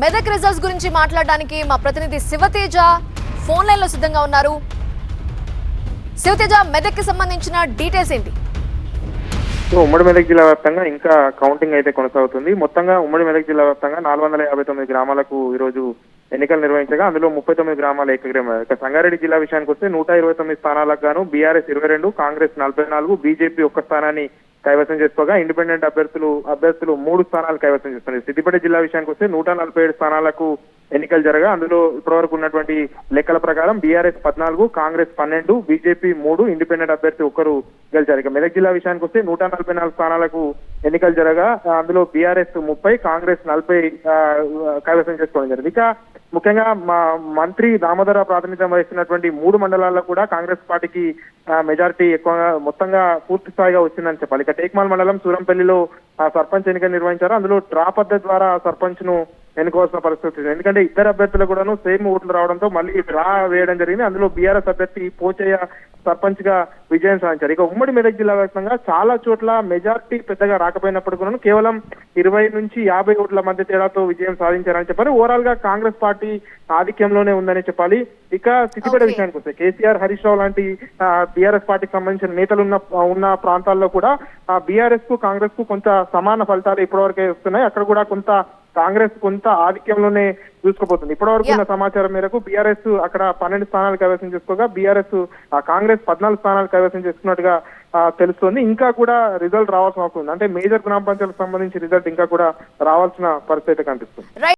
Medak results గురించి మాట్లాడడానికి మా ప్రతినిధి శివతేజ ఫోన్ లైన్ లో సిద్ధంగా ఉన్నారు. శివతేజ, మెదక్ కి సంబంధించిన డీటెయిల్స్ ఏంటి? ఉమ్మడి మెదక్ జిల్లా వ్యాప్తంగా ఇంకా కౌంటింగ్ అయితే కొనసాగుతుంది. మొత్తంగా ఉమ్మడి మెదక్ జిల్లా వ్యాప్తంగా 459 గ్రామాలకు ఈ రోజు ఎన్నికలు నిర్వహించగా అందులో 39 గ్రామాల ఏకగ్రీవం. సంగారెడ్డి జిల్లా విషయానికి వస్తే 129 స్థానాలకు గాను బీఆర్ఎస్ 22, కాంగ్రెస్ 44, బీజేపీ 1 స్థానాన్ని కైవసం చేసుకోగా ఇండిపెండెంట్ అభ్యర్థులు 3 స్థానాలు కైవసం చేస్తున్నారు. సిద్దిపేట జిల్లా విషయానికి వస్తే 147 స్థానాలకు ఎన్నికలు జరగా అందులో ఇప్పటివరకు ఉన్నటువంటి లెక్కల ప్రకారం బీఆర్ఎస్ 14, కాంగ్రెస్ 12, బీజేపీ 3, ఇండిపెండెంట్ అభ్యర్థి 1 గెలిచారు. ఇక మెదక్ జిల్లా విషయానికి వస్తే 144 స్థానాలకు ఎన్నికలు జరగా అందులో బీఆర్ఎస్ 30, కాంగ్రెస్ 40 కైవసం చేసుకోవడం జరిగింది. ఇక ముఖ్యంగా మా మంత్రి దామోదర ప్రాతినిధ్యం వహిస్తున్నటువంటి 3 మండలాల్లో కూడా కాంగ్రెస్ పార్టీకి మెజారిటీ ఎక్కువగా మొత్తంగా పూర్తి స్థాయిగా వచ్చిందని చెప్పాలి. ఇక టేక్మాల్ మండలం సూరంపల్లిలో సర్పంచ్ ఎన్నిక నిర్వహించారు. అందులో డ్రా పద్ధతి ద్వారా సర్పంచ్ ను ఎన్నుకోవాల్సిన పరిస్థితి. ఎందుకంటే ఇద్దరు అభ్యర్థులు కూడాను సేమ్ ఓట్లు రావడంతో మళ్ళీ డ్రా వేయడం జరిగింది. అందులో బీఆర్ఎస్ అభ్యర్థి పోచయ్య సర్పంచ్ గా విజయం సాధించారు. ఇక ఉమ్మడి మెదక్ జిల్లా వ్యాప్తంగా చాలా చోట్ల మెజార్టీ పెద్దగా రాకపోయినప్పటికీ కూడా కేవలం 20 నుంచి 50 ఓట్ల మధ్య తేడాతో విజయం సాధించారని చెప్పాలి. ఓవరాల్ గా కాంగ్రెస్ పార్టీ ఆధిక్యంలోనే ఉందని చెప్పాలి. ఇక సిద్దిపేట విషయానికి వస్తే కేసీఆర్, హరీష్ రావు లాంటి బీఆర్ఎస్ పార్టీకి సంబంధించిన నేతలు ఉన్న ప్రాంతాల్లో కూడా బీఆర్ఎస్ కు కాంగ్రెస్ కు కొంత సమాన ఫలితాలు ఇప్పటివరకే వస్తున్నాయి. అక్కడ కూడా కాంగ్రెస్ కొంత ఆధిక్యంలోనే చూసుకోబోతుంది. ఇప్పటివరకు ఉన్న సమాచారం మేరకు బీఆర్ఎస్ అక్కడ 12 స్థానాలు కైవసం చేసుకోగా కాంగ్రెస్ 14 స్థానాలు కైవసం చేసుకున్నట్టుగా తెలుస్తోంది. ఇంకా కూడా రిజల్ట్ రావాల్సిన అవసరం ఉంది. అంటే మేజర్ గ్రామ పంచాయతీలకు సంబంధించి రిజల్ట్ ఇంకా కూడా రావాల్సిన పరిస్థితి కనిపిస్తుంది.